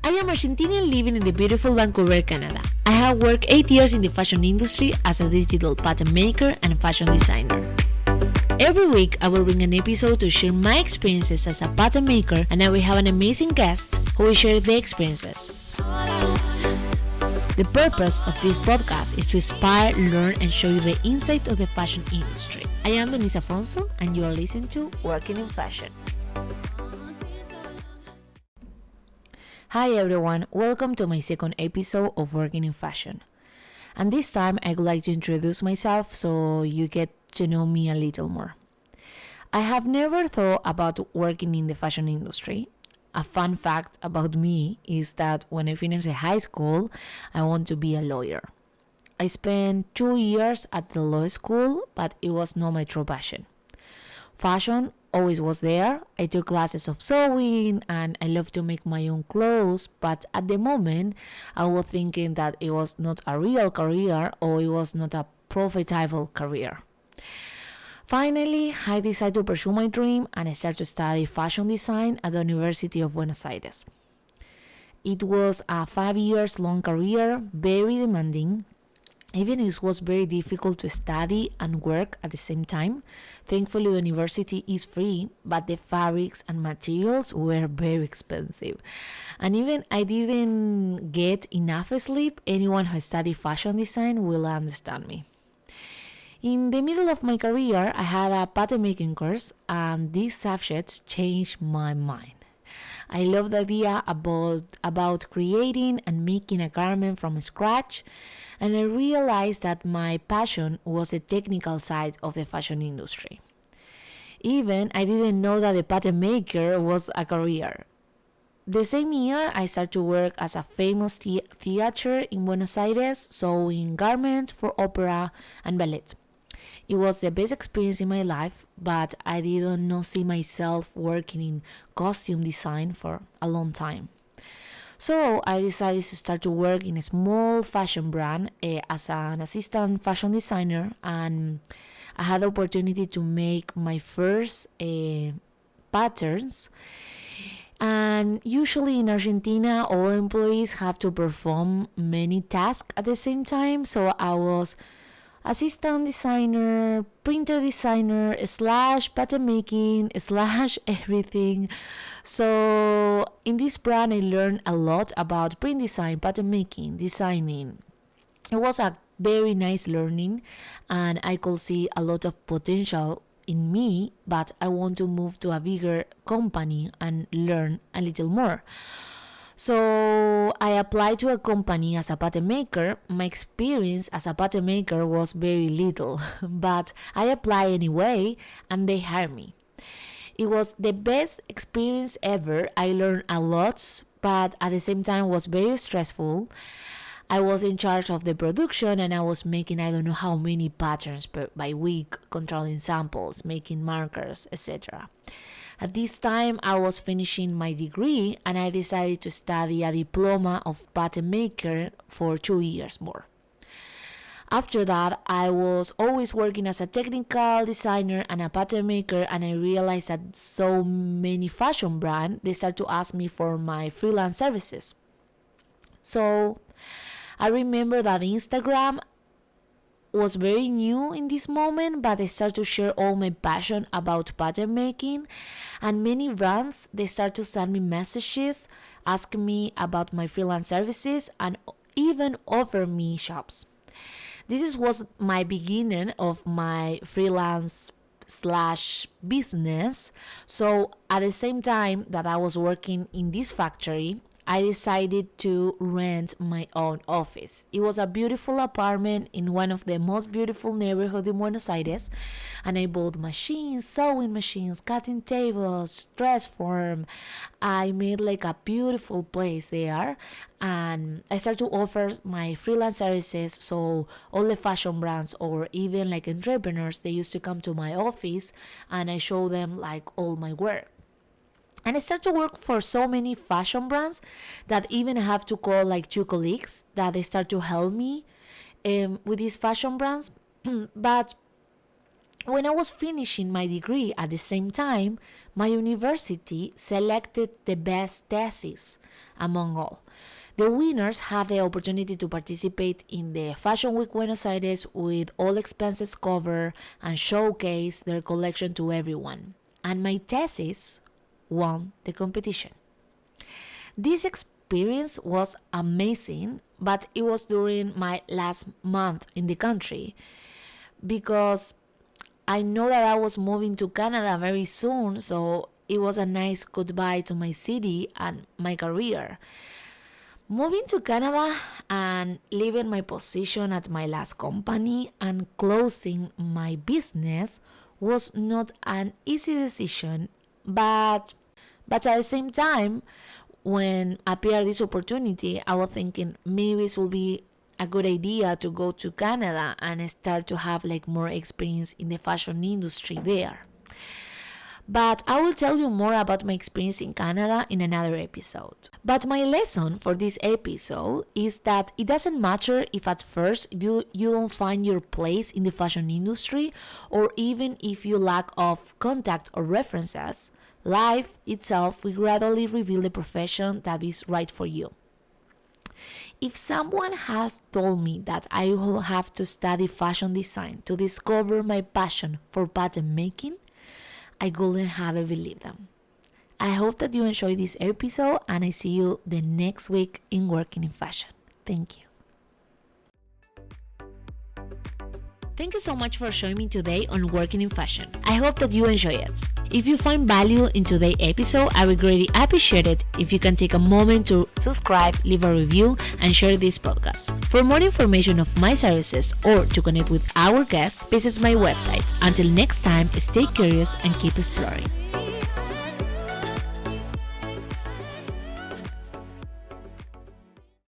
I am Argentinian living in the beautiful Vancouver, Canada. I have worked 8 years in the fashion industry as a digital pattern maker and fashion designer. Every week, I will bring an episode to share my experiences as a pattern maker, and I will have an amazing guest who will share their experiences. The purpose of this podcast is to inspire, learn, and show you the insight of the fashion industry. I am Denise Afonso, and you are listening to Working in Fashion. Hi everyone, welcome to my second episode of Working in Fashion. And this time I would like to introduce myself so you get to know me a little more. I have never thought about working in the fashion industry. A fun fact about me is that when I finished high school, I want to be a lawyer. I spent 2 years at the law school, but it was not my true passion. Fashion always was there. I took classes of sewing and I love to make my own clothes, but at the moment I was thinking that it was not a real career or it was not a profitable career. Finally, I decided to pursue my dream and I started to study fashion design at the University of Buenos Aires. It was a 5 years long career, very demanding. Even it was very difficult to study and work at the same time. Thankfully, the university is free, but the fabrics and materials were very expensive. And even I didn't get enough sleep. Anyone who studied fashion design will understand me. In the middle of my career, I had a pattern making course, and these subjects changed my mind. I love the idea about creating and making a garment from scratch, and I realized that my passion was the technical side of the fashion industry. Even I didn't know that the pattern maker was a career. The same year, I started to work as a famous theater in Buenos Aires, sewing garments for opera and ballet. It was the best experience in my life, but I did not see myself working in costume design for a long time. So I decided to start to work in a small fashion brand as an assistant fashion designer, and I had the opportunity to make my first patterns. And usually in Argentina, all employees have to perform many tasks at the same time, so I was assistant designer, printer designer, / pattern making, / everything. So in this brand, I learned a lot about print design, pattern making, designing. It was a very nice learning, and I could see a lot of potential in me, but I want to move to a bigger company and learn a little more. So I applied to a company as a pattern maker. My experience as a pattern maker was very little, but I applied anyway and they hired me. It was the best experience ever. I learned a lot, but at the same time was very stressful. I was in charge of the production and I was making I don't know how many patterns by week, controlling samples, making markers, etc. At this time, I was finishing my degree and I decided to study a diploma of pattern maker for 2 years more. After that, I was always working as a technical designer and a pattern maker, and I realized that so many fashion brands, they start to ask me for my freelance services. So I remember that Instagram was very new in this moment, but I started to share all my passion about pattern making, and many brands, they start to send me messages asking me about my freelance services and even offer me shops. This was my beginning of my freelance / business. So at the same time that I was working in this factory, I decided to rent my own office. It was a beautiful apartment in one of the most beautiful neighborhoods in Buenos Aires, and I bought machines, sewing machines, cutting tables, dress form. I made like a beautiful place there, and I started to offer my freelance services, so all the fashion brands or even like entrepreneurs, they used to come to my office and I show them like all my work. And I started to work for so many fashion brands that even I have to call like 2 colleagues that they start to help me with these fashion brands. But When I was finishing my degree at the same time, my university selected the best thesis among all. The winners have the opportunity to participate in the Fashion Week Buenos Aires with all expenses covered and showcase their collection to everyone. And my thesis won the competition. This experience was amazing, but it was during my last month in the country because I know that I was moving to Canada very soon, so it was a nice goodbye to my city and my career. Moving to Canada and leaving my position at my last company and closing my business was not an easy decision, but at the same time, when appeared this opportunity, I was thinking maybe it will be a good idea to go to Canada and start to have like more experience in the fashion industry there. But I will tell you more about my experience in Canada in another episode. But my lesson for this episode is that it doesn't matter if at first you don't find your place in the fashion industry, or even if you lack of contact or references, life itself will gradually reveal the profession that is right for you. If someone has told me that I will have to study fashion design to discover my passion for pattern making, I couldn't have believed them. I hope that you enjoyed this episode, and I see you the next week in Working in Fashion. Thank you. Thank you so much for joining me today on Working in Fashion. I hope that you enjoy it. If you find value in today's episode, I would greatly appreciate it if you can take a moment to subscribe, leave a review, and share this podcast. For more information of my services or to connect with our guests, visit my website. Until next time, stay curious and keep exploring.